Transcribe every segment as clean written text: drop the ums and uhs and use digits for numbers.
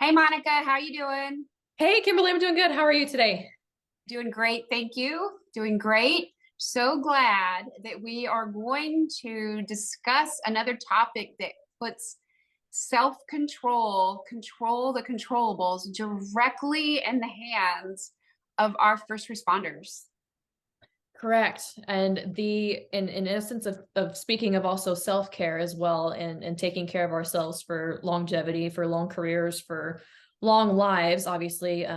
Hey Monica, how you doing? Hey, Kimberly, I'm doing good. How are you today? Doing great, thank you. Doing great. So glad that we are going to discuss another topic that puts control the controllables directly in the hands of our first responders. Correct. And in essence of speaking of also self-care as well and taking care of ourselves for longevity, for long careers, for long lives, obviously,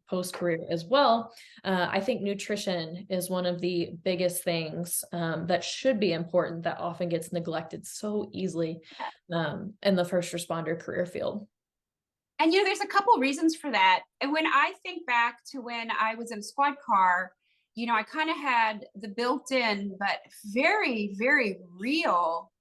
post-career as well. I think nutrition is one of the biggest things that should be important that often gets neglected so easily in the first responder career field. And there's a couple reasons for that. And when I think back to when I was in a squad car, I kind of had the built-in, but very, very real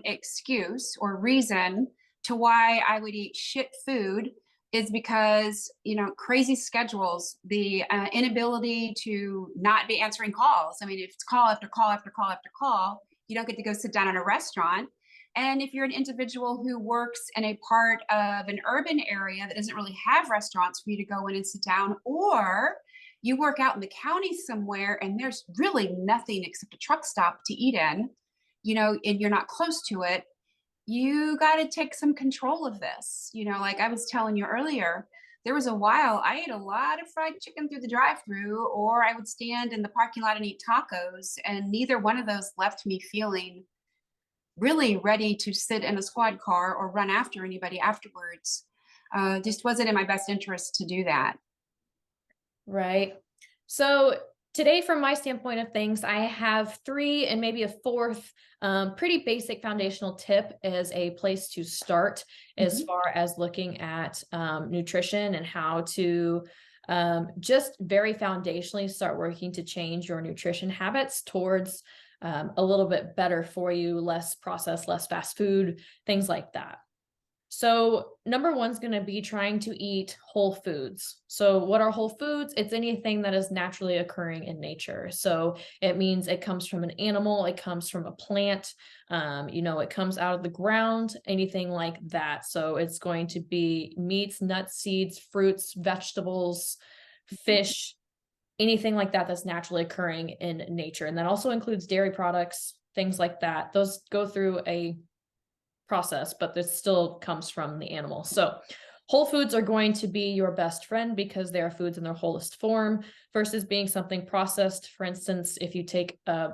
excuse or reason to why I would eat shit food is because, crazy schedules, the inability to not be answering calls. I mean, if it's call after call after call after call, you don't get to go sit down in a restaurant. And if you're an individual who works in a part of an urban area that doesn't really have restaurants for you to go in and sit down, or you work out in the county somewhere and there's really nothing except a truck stop to eat in, and you're not close to it, you got to take some control of this. Like I was telling you earlier, there was a while I ate a lot of fried chicken through the drive-through, or I would stand in the parking lot and eat tacos, and neither one of those left me feeling really ready to sit in a squad car or run after anybody afterwards. Just wasn't in my best interest to do that. Right. So today, from my standpoint of things, I have three and maybe a fourth pretty basic foundational tip as a place to start as Mhm. far as looking at nutrition and how to just very foundationally start working to change your nutrition habits towards a little bit better for you, less processed, less fast food, things like that. So number one is going to be trying to eat whole foods. So what are whole foods? It's anything that is naturally occurring in nature. So it means it comes from an animal, it comes from a plant, it comes out of the ground, anything like that. So it's going to be meats, nuts, seeds, fruits, vegetables, fish, anything like that that's naturally occurring in nature. And that also includes dairy products, things like that. Those go through a process, but this still comes from the animal. So whole foods are going to be your best friend because they are foods in their wholest form versus being something processed. For instance, if you take a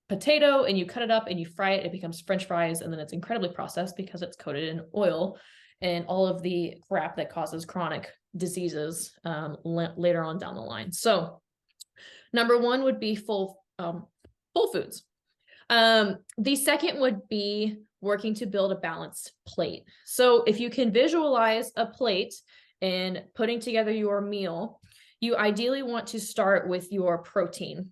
potato and you cut it up and you fry it, it becomes French fries, and then it's incredibly processed because it's coated in oil and all of the crap that causes chronic diseases later on down the line. So number one would be whole foods. The second would be working to build a balanced plate. So if you can visualize a plate and putting together your meal, you ideally want to start with your protein,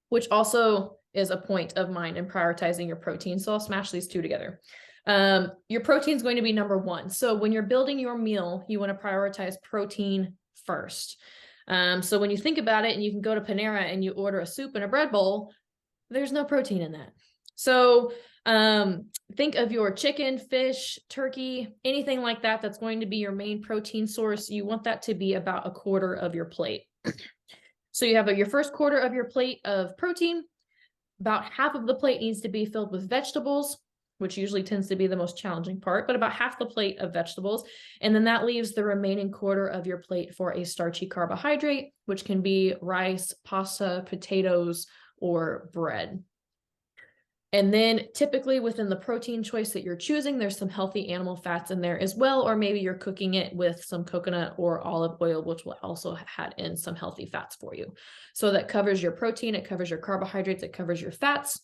which also is a point of mine in prioritizing your protein. So I'll smash these two together. Your protein is going to be number one. So when you're building your meal, you want to prioritize protein first. So when you think about it and you can go to Panera and you order a soup and a bread bowl, there's no protein in that. So think of your chicken, fish, turkey, anything like that that's going to be your main protein source. You want that to be about a quarter of your plate. So you have your first quarter of your plate of protein. About half of the plate needs to be filled with vegetables, which usually tends to be the most challenging part, but about half the plate of vegetables. And then that leaves the remaining quarter of your plate for a starchy carbohydrate, which can be rice, pasta, potatoes, or bread. And then typically within the protein choice that you're choosing, there's some healthy animal fats in there as well, or maybe you're cooking it with some coconut or olive oil, which will also add in some healthy fats for you. So that covers your protein, it covers your carbohydrates, it covers your fats,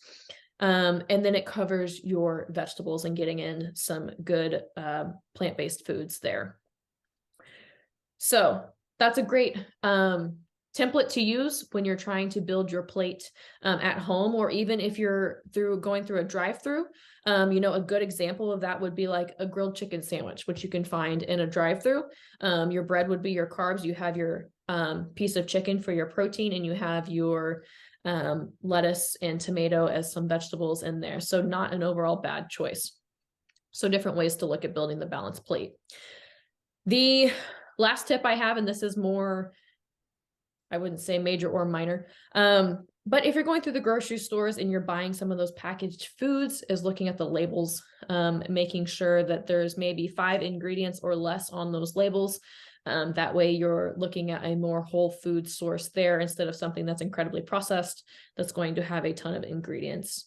and then it covers your vegetables and getting in some good plant-based foods there. So that's a great template to use when you're trying to build your plate at home, or even if you're going through a drive-through. A good example of that would be like a grilled chicken sandwich, which you can find in a drive-through. Your bread would be your carbs. You have your piece of chicken for your protein, and you have your lettuce and tomato as some vegetables in there. So not an overall bad choice. So different ways to look at building the balanced plate. The last tip I have, and this is more, I wouldn't say major or minor, but if you're going through the grocery stores and you're buying some of those packaged foods, is looking at the labels, making sure that there's maybe 5 ingredients or less on those labels. That way you're looking at a more whole food source there instead of something that's incredibly processed, that's going to have a ton of ingredients.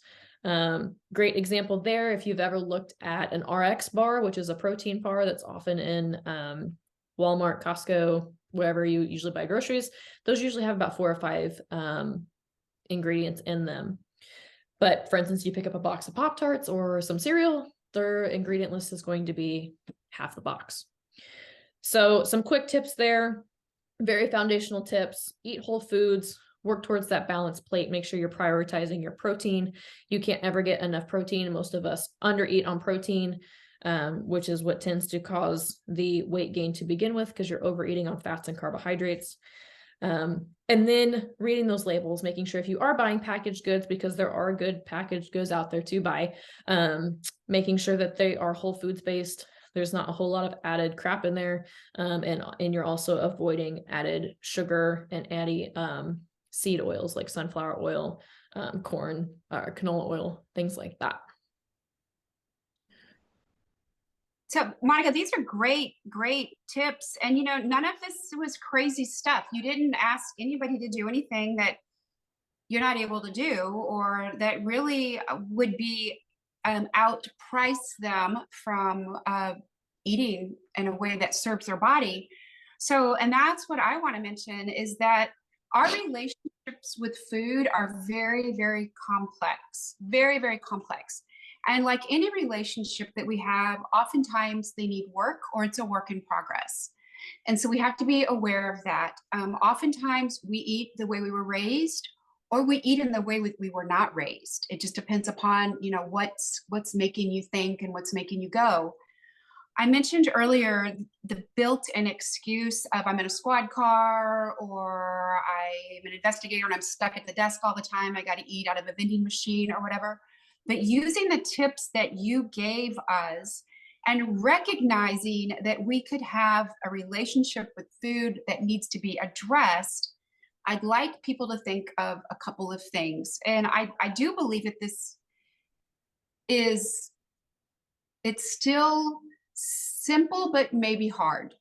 Great example there. If you've ever looked at an RX bar, which is a protein bar that's often in Walmart, Costco, wherever you usually buy groceries, those usually have about 4 or 5 ingredients in them. But for instance, you pick up a box of Pop-Tarts or some cereal, their ingredient list is going to be half the box. So some quick tips there, very foundational tips: eat whole foods, work towards that balanced plate, make sure you're prioritizing your protein. You can't ever get enough protein. Most of us undereat on protein, which is what tends to cause the weight gain to begin with, because you're overeating on fats and carbohydrates. And then reading those labels, making sure if you are buying packaged goods, because there are good packaged goods out there to buy, making sure that they are whole foods based. There's not a whole lot of added crap in there. And you're also avoiding added sugar and added seed oils like sunflower oil, corn, canola oil, things like that. So Monica, these are great, great tips. And none of this was crazy stuff. You didn't ask anybody to do anything that you're not able to do, or that really would be outprice them from eating in a way that serves their body. So, and that's what I want to mention, is that our relationships with food are very, very complex, very, very complex. And like any relationship that we have, oftentimes they need work, or it's a work in progress. And so we have to be aware of that. Oftentimes we eat the way we were raised, or we eat in the way we were not raised. It just depends upon, what's making you think and what's making you go. I mentioned earlier the built-in excuse of I'm in a squad car, or I'm an investigator and I'm stuck at the desk all the time. I got to eat out of a vending machine or whatever. But using the tips that you gave us and recognizing that we could have a relationship with food that needs to be addressed, I'd like people to think of a couple of things. And I do believe that it's still simple, but maybe hard.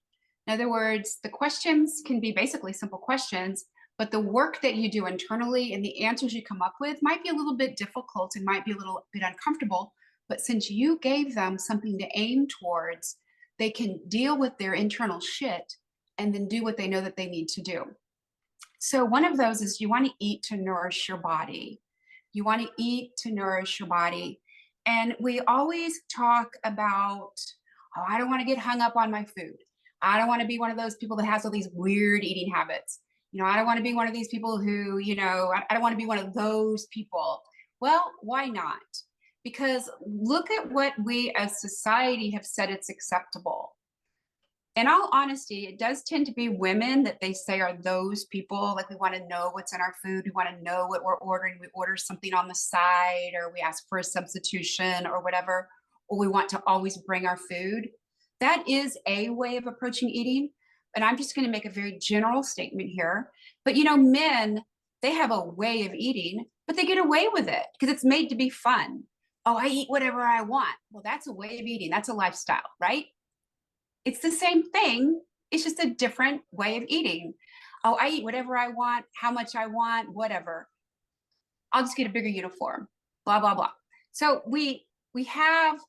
In other words, the questions can be basically simple questions, but the work that you do internally and the answers you come up with might be a little bit difficult and might be a little bit uncomfortable. But since you gave them something to aim towards, they can deal with their internal shit and then do what they know that they need to do. So one of those is you want to eat to nourish your body. You want to eat to nourish your body. And we always talk about, oh, I don't want to get hung up on my food. I don't want to be one of those people that has all these weird eating habits. I don't want to be one of these people who, I don't want to be one of those people. Well, why not? Because look at what we as society have said it's acceptable. In all honesty, it does tend to be women that they say are those people. Like, we want to know what's in our food. We want to know what we're ordering. We order something on the side, or we ask for a substitution or whatever, or we want to always bring our food. That is a way of approaching eating. And I'm just going to make a very general statement here. But men, they have a way of eating, but they get away with it because it's made to be fun. Oh, I eat whatever I want. Well, that's a way of eating. That's a lifestyle, right? It's the same thing. It's just a different way of eating. Oh, I eat whatever I want, how much I want, whatever. I'll just get a bigger uniform, blah, blah, blah. So we have,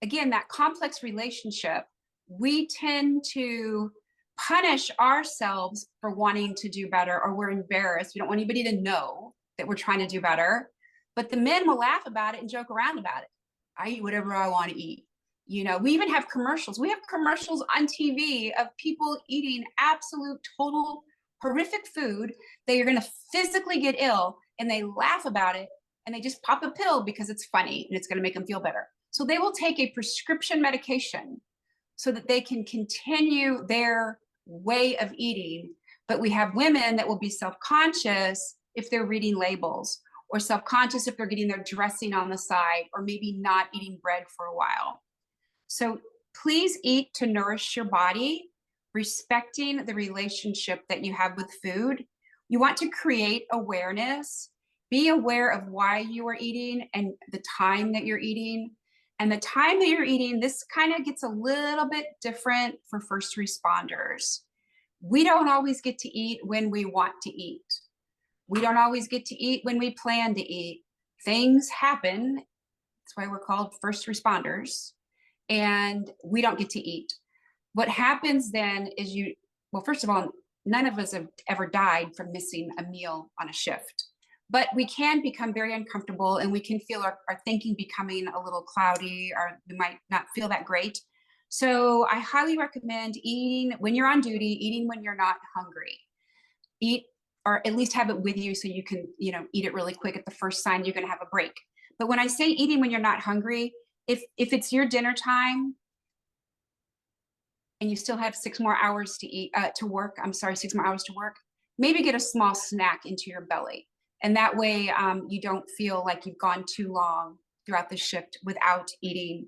again, that complex relationship. We tend to punish ourselves for wanting to do better, or we're embarrassed. We don't want anybody to know that we're trying to do better. But the men will laugh about it and joke around about it. I eat whatever I want to eat. We even have commercials. We have commercials on TV of people eating absolute, total, horrific food. They are going to physically get ill, and they laugh about it, and they just pop a pill because it's funny and it's going to make them feel better. So they will take a prescription medication so that they can continue their way of eating. But we have women that will be self-conscious if they're reading labels, or self-conscious if they're getting their dressing on the side, or maybe not eating bread for a while. So please eat to nourish your body, respecting the relationship that you have with food. You want to create awareness. Be aware of why you are eating and the time that you're eating. And the time that you're eating, this kind of gets a little bit different for first responders. We don't always get to eat when we want to eat. We don't always get to eat when we plan to eat. Things happen. That's why we're called first responders. And we don't get to eat. What happens then is well, first of all, none of us have ever died from missing a meal on a shift, but we can become very uncomfortable and we can feel our thinking becoming a little cloudy, or we might not feel that great. So I highly recommend eating when you're on duty, eating when you're not hungry. Eat, or at least have it with you so you can, eat it really quick at the first sign you're going to have a break. But when I say eating when you're not hungry, if it's your dinner time and you still have 6 more hours to work, maybe get a small snack into your belly. And that way you don't feel like you've gone too long throughout the shift without eating.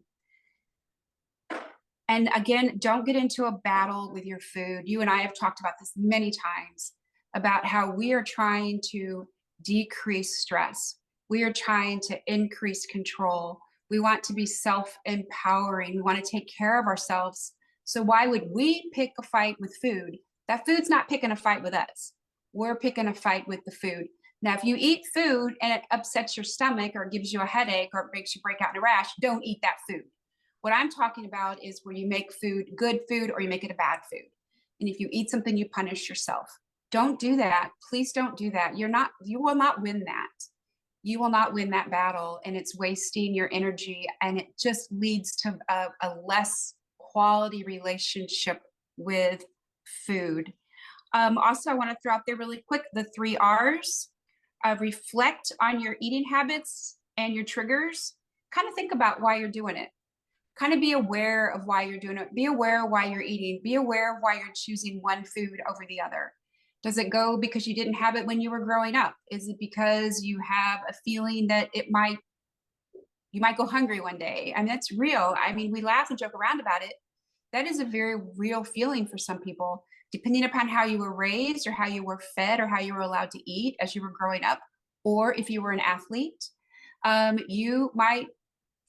And again, don't get into a battle with your food. You and I have talked about this many times, about how we are trying to decrease stress. We are trying to increase control. We want to be self-empowering. We want to take care of ourselves. So why would we pick a fight with food? That food's not picking a fight with us. We're picking a fight with the food. Now, if you eat food and it upsets your stomach or gives you a headache or it makes you break out in a rash, don't eat that food. What I'm talking about is where you make food good food or you make it a bad food. And if you eat something, you punish yourself. Don't do that. Please don't do that. You will not win that. You will not win that battle, and it's wasting your energy, and it just leads to a less quality relationship with food. Also, I want to throw out there really quick the 3 R's. Reflect on your eating habits and your triggers. Kind of think about why you're doing it. Kind of be aware of why you're doing it. Be aware of why you're eating. Be aware of why you're choosing one food over the other. Does it go because you didn't have it when you were growing up? Is it because you have a feeling that you might go hungry one day? I mean, that's real. I mean, we laugh and joke around about it. That is a very real feeling for some people, depending upon how you were raised or how you were fed or how you were allowed to eat as you were growing up, or if you were an athlete. You might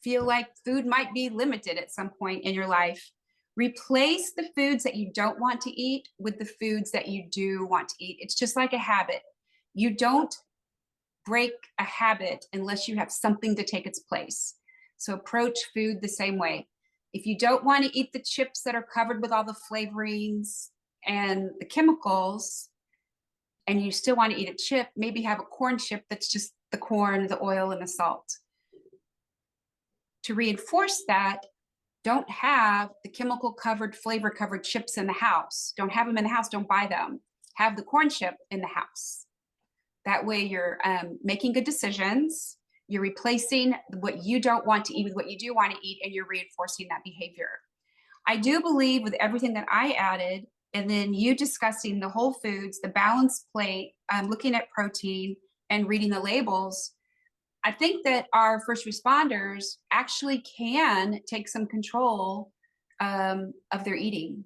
feel like food might be limited at some point in your life. Replace the foods that you don't want to eat with the foods that you do want to eat. It's just like a habit. You don't break a habit unless you have something to take its place. So approach food the same way. If you don't want to eat the chips that are covered with all the flavorings and the chemicals, and you still want to eat a chip, maybe have a corn chip that's just the corn, the oil, and the salt. To reinforce that, don't have the chemical covered, flavor covered chips in the house. Don't have them in the house. Don't buy them. Have the corn chip in the house. That way you're making good decisions. You're replacing what you don't want to eat with what you do want to eat, and you're reinforcing that behavior. I do believe with everything that I added, and then you discussing the whole foods, the balanced plate, looking at protein and reading the labels, I think that our first responders actually can take some control of their eating.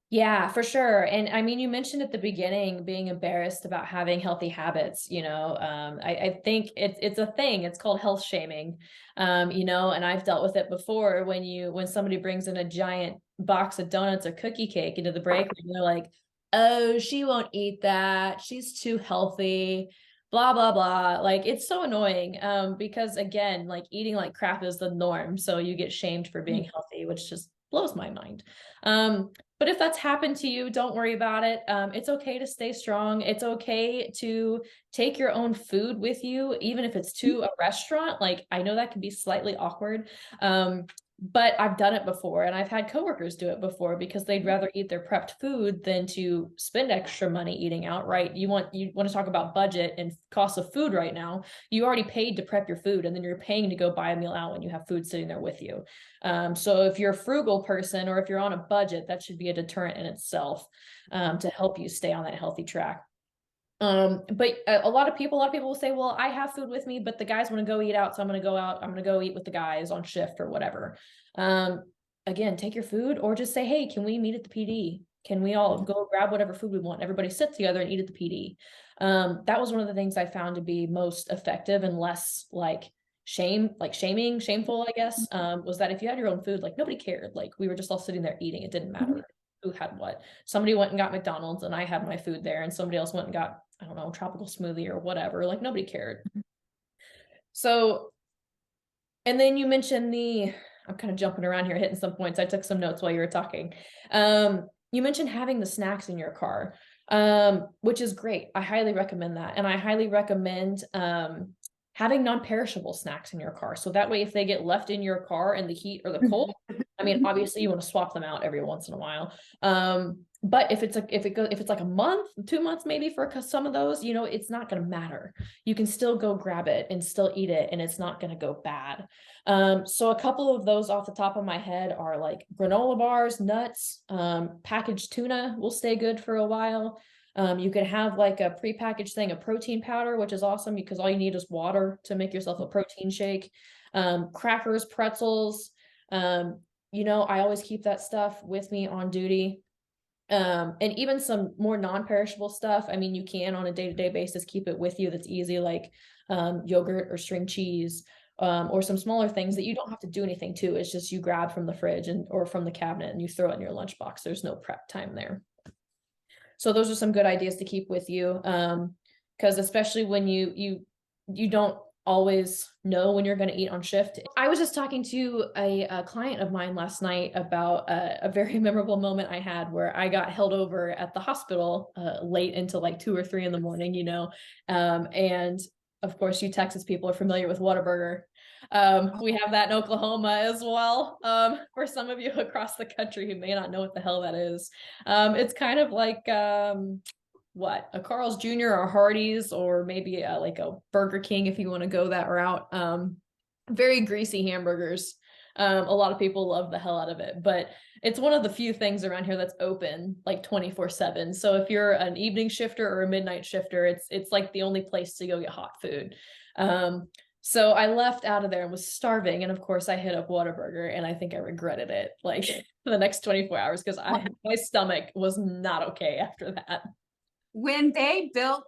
Yeah, for sure. And I mean, you mentioned at the beginning being embarrassed about having healthy habits, I think it's a thing. It's called health shaming. And I've dealt with it before when somebody brings in a giant box of donuts or cookie cake into the break room, they're like, oh, she won't eat that. She's too healthy, blah, blah, blah. Like, it's so annoying. Because again, like eating like crap is the norm. So you get shamed for being healthy, which just blows my mind. But if that's happened to you, don't worry about it. It's okay to stay strong. It's okay to take your own food with you, even if it's to a restaurant. Like, I know that can be slightly awkward. But I've done it before, and I've had coworkers do it before because they'd rather eat their prepped food than to spend extra money eating out, right? You want to talk about budget and cost of food right now. You already paid to prep your food, and then you're paying to go buy a meal out when you have food sitting there with you. So if you're a frugal person or if you're on a budget, that should be a deterrent in itself, to help you stay on that healthy track. But a lot of people will say, well, I have food with me, but the guys want to go eat out. So I'm going to go out. I'm going to go eat with the guys on shift or whatever. Um, Again, take your food or just say, hey, can we meet at the PD? Can we all go grab whatever food we want? Everybody sit together and eat at the PD. That was one of the things I found to be most effective and less like shameful, I guess, was that if you had your own food, like nobody cared. Like we were just all sitting there eating. It didn't matter who had what. Somebody went and got McDonald's and I had my food there, and somebody else went and got, I don't know, tropical smoothie or whatever. Like nobody cared. So, and then you mentioned I'm kind of jumping around here, hitting some points. I took some notes while you were talking. You mentioned having the snacks in your car, which is great. I highly recommend that. And I highly recommend having non-perishable snacks in your car. So that way, if they get left in your car in the heat or the cold, I mean, obviously you want to swap them out every once in a while. But if it's like a month, 2 months, maybe for some of those, it's not going to matter. You can still go grab it and still eat it, and it's not going to go bad. So a couple of those off the top of my head are like granola bars, nuts, packaged tuna will stay good for a while. You can have like a prepackaged thing, a protein powder, which is awesome because all you need is water to make yourself a protein shake. Crackers, pretzels. I always keep that stuff with me on duty. And even some more non-perishable stuff. I mean, you can on a day-to-day basis keep it with you. That's easy, like yogurt or string cheese, or some smaller things that you don't have to do anything to. It's just you grab from the fridge or from the cabinet and you throw it in your lunchbox. There's no prep time there. So those are some good ideas to keep with you. Because especially when you don't always know when you're going to eat on shift. I was just talking to a client of mine last night about a very memorable moment I had where I got held over at the hospital late into like 2 or 3 in the morning, and of course you Texas people are familiar with Whataburger. We have that in Oklahoma as well. For some of you across the country who may not know what the hell that is, it's kind of like a Carl's Jr. or Hardee's, or maybe like a Burger King if you want to go that route. Very greasy hamburgers. A lot of people love the hell out of it, but it's one of the few things around here that's open like 24/7. So if you're an evening shifter or a midnight shifter, it's like the only place to go get hot food. So I left out of there and was starving. And of course I hit up Whataburger, and I think I regretted it like for the next 24 hours because my stomach was not okay after that. When they built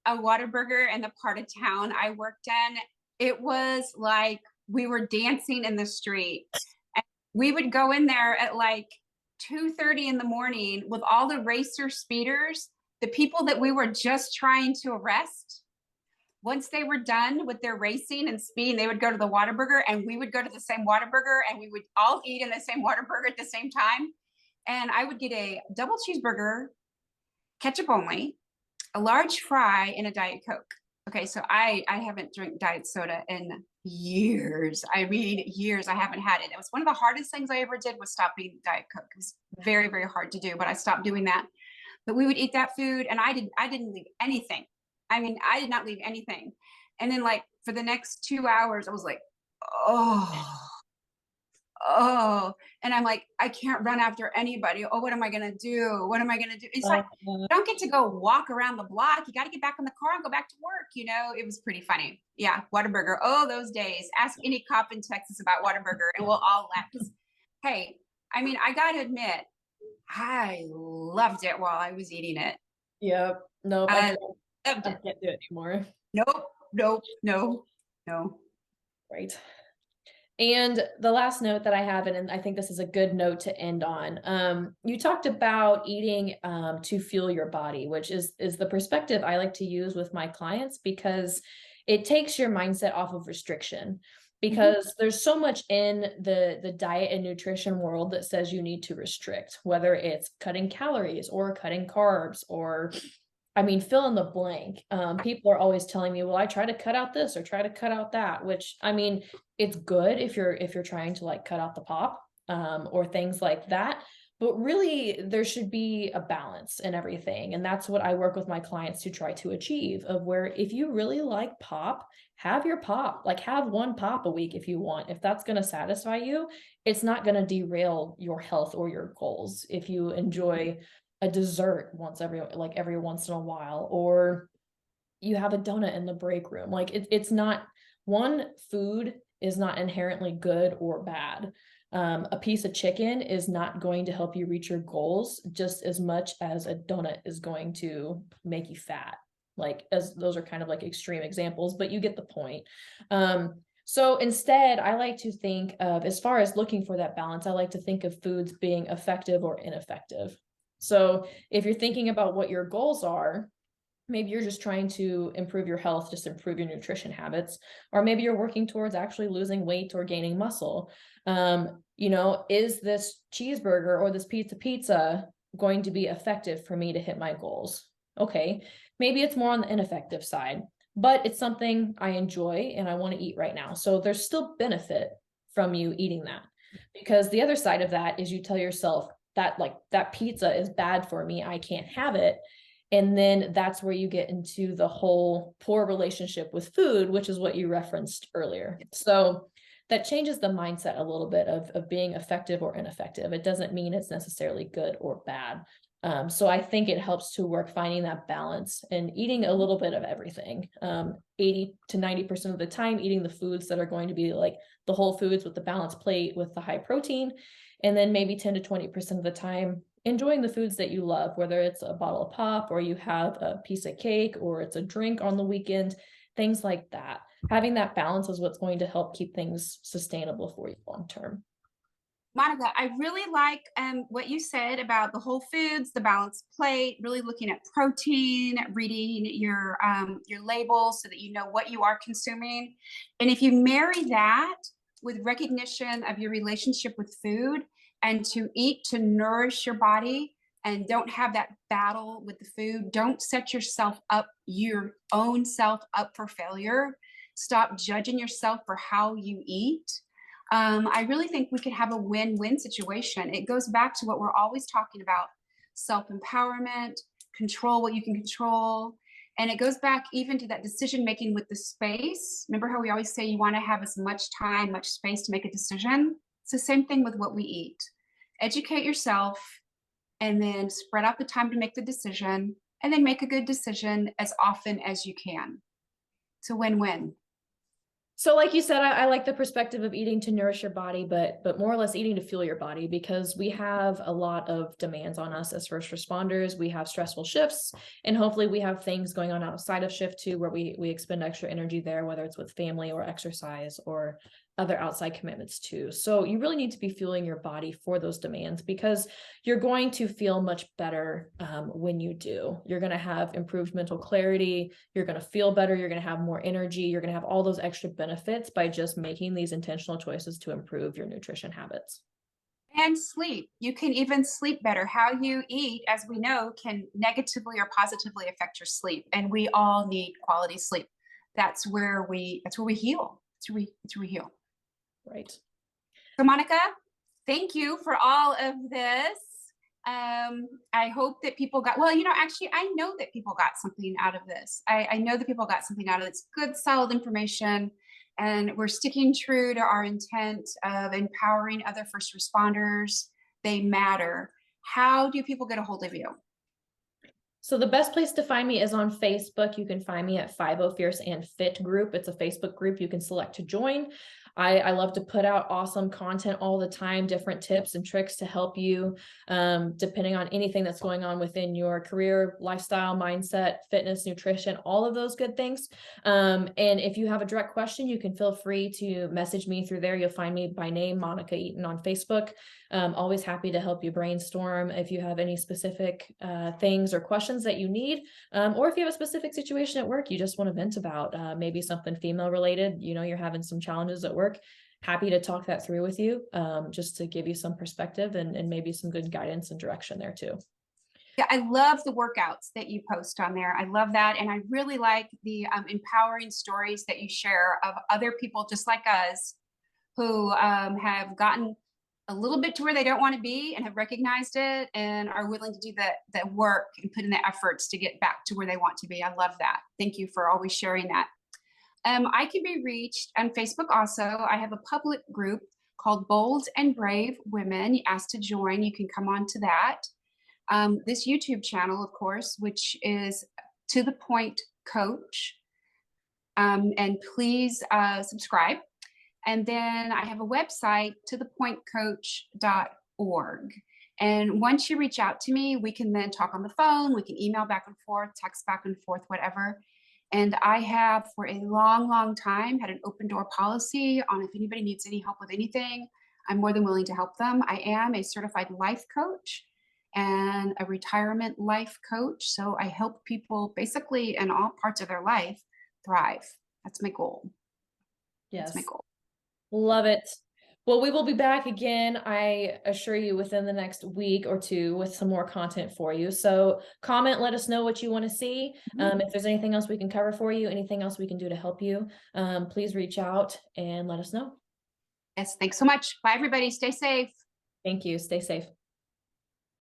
a Whataburger in the part of town I worked in, it was like we were dancing in the street. And we would go in there at like 2:30 in the morning with all the racer speeders, the people that we were just trying to arrest. Once they were done with their racing and speed, they would go to the Whataburger, and we would go to the same Whataburger, and we would all eat in the same Whataburger at the same time. And I would get a double cheeseburger, ketchup only, a large fry, and a Diet Coke. Okay, so I haven't drank diet soda in years. I mean, years. I haven't had it. It was one of the hardest things I ever did was stop eating Diet Coke. It was very, very hard to do, but I stopped doing that. But we would eat that food, and I didn't leave anything. I mean, I did not leave anything. And then like for the next 2 hours, I was like, oh, and I'm like, I can't run after anybody. Oh, what am I going to do? What am I going to do? It's like, you don't get to go walk around the block. You got to get back in the car and go back to work. It was pretty funny. Yeah. Whataburger. Oh, those days. Ask any cop in Texas about Whataburger and we'll all laugh. Hey, I mean, I got to admit, I loved it while I was eating it. Yep. Nope. I I can't do it anymore. Nope. No. Right. And the last note that I have, and I think this is a good note to end on, you talked about eating to fuel your body, which is the perspective I like to use with my clients because it takes your mindset off of restriction. Because there's so much in the diet and nutrition world that says you need to restrict, whether it's cutting calories or cutting carbs or I mean, fill in the blank. People are always telling me, well, I try to cut out this or try to cut out that, which I mean, it's good if you're trying to like cut out the pop, or things like that. But really there should be a balance in everything. And that's what I work with my clients to try to achieve, of where if you really like pop, have your pop, like have one pop a week if you want. If that's going to satisfy you, it's not going to derail your health or your goals. If you enjoy a dessert every once in a while, or you have a donut in the break room. Like it's not, one food is not inherently good or bad. A piece of chicken is not going to help you reach your goals just as much as a donut is going to make you fat. Like, as those are kind of like extreme examples, but you get the point. So instead, I like to think of, as far as looking for that balance, I like to think of foods being effective or ineffective. So if you're thinking about what your goals are, maybe you're just trying to improve your health, just improve your nutrition habits, or maybe you're working towards actually losing weight or gaining muscle. Is this cheeseburger or this pizza going to be effective for me to hit my goals? Okay, maybe it's more on the ineffective side, but it's something I enjoy and I want to eat right now. So there's still benefit from you eating that, because the other side of that is you tell yourself that, like, that pizza is bad for me, I can't have it. And then that's where you get into the whole poor relationship with food, which is what you referenced earlier. So that changes the mindset a little bit of being effective or ineffective. It doesn't mean it's necessarily good or bad. So I think it helps to work finding that balance and eating a little bit of everything. 80 to 90% of the time, eating the foods that are going to be like the whole foods with the balanced plate with the high protein. And then maybe 10 to 20% of the time, enjoying the foods that you love, whether it's a bottle of pop or you have a piece of cake or it's a drink on the weekend, things like that. Having that balance is what's going to help keep things sustainable for you long term. Monica, I really like what you said about the whole foods, the balanced plate, really looking at protein, reading your labels so that you know what you are consuming. And if you marry that with recognition of your relationship with food and to eat to nourish your body and don't have that battle with the food, don't set yourself up, your own self up for failure. Stop judging yourself for how you eat. I really think we could have a win-win situation. It goes back to what we're always talking about: self-empowerment, control what you can control. And it goes back even to that decision making with the space. Remember how we always say you want to have as much time, much space to make a decision? It's the same thing with what we eat. Educate yourself and then spread out the time to make the decision, and then make a good decision as often as you can. It's a win-win. So like you said, I like the perspective of eating to nourish your body, but more or less eating to fuel your body, because we have a lot of demands on us as first responders. We have stressful shifts, and hopefully we have things going on outside of shift too, where we expend extra energy there, whether it's with family or exercise or other outside commitments too. So you really need to be fueling your body for those demands, because you're going to feel much better when you do. You're going to have improved mental clarity. You're going to feel better. You're going to have more energy. You're going to have all those extra benefits by just making these intentional choices to improve your nutrition habits. And sleep. You can even sleep better. How you eat, as we know, can negatively or positively affect your sleep. And we all need quality sleep. That's where we heal. That's where we heal. Right. So Monica, thank you for all of this. I hope that people got, well, actually, I know that people got something out of this. I know that people got something out of it. It's good, solid information. And we're sticking true to our intent of empowering other first responders. They matter. How do people get a hold of you? So the best place to find me is on Facebook. You can find me at 50 Fierce and Fit group. It's a Facebook group you can select to join. I love to put out awesome content all the time, different tips and tricks to help you, depending on anything that's going on within your career, lifestyle, mindset, fitness, nutrition, all of those good things. And if you have a direct question, you can feel free to message me through there. You'll find me by name, Monica Eaton, on Facebook. Always happy to help you brainstorm if you have any specific things or questions that you need, or if you have a specific situation at work you just want to vent about, maybe something female related, you're having some challenges at work. Happy to talk that through with you, just to give you some perspective and maybe some good guidance and direction there too. Yeah, I love the workouts that you post on there. I love that. And I really like the empowering stories that you share of other people just like us who have gotten a little bit to where they don't want to be and have recognized it and are willing to do that work and put in the efforts to get back to where they want to be. I love that. Thank you for always sharing that. I can be reached on Facebook also. I have a public group called Bold and Brave Women. You ask to join, you can come on to that. This YouTube channel, of course, which is To the Point Coach. And please subscribe. And then I have a website, tothepointcoach.org. And once you reach out to me, we can then talk on the phone, we can email back and forth, text back and forth, whatever. And I have for a long, long time had an open door policy on if anybody needs any help with anything, I'm more than willing to help them. I am a certified life coach and a retirement life coach. So I help people basically in all parts of their life thrive. That's my goal. That's my Yes. goal. Love it. Well, we will be back again, I assure you, within the next week or two with some more content for you. So comment, let us know what you want to see. If there's anything else we can cover for you, anything else we can do to help you, please reach out and let us know. Yes, thanks so much. Bye, everybody. Stay safe. Thank you. Stay safe.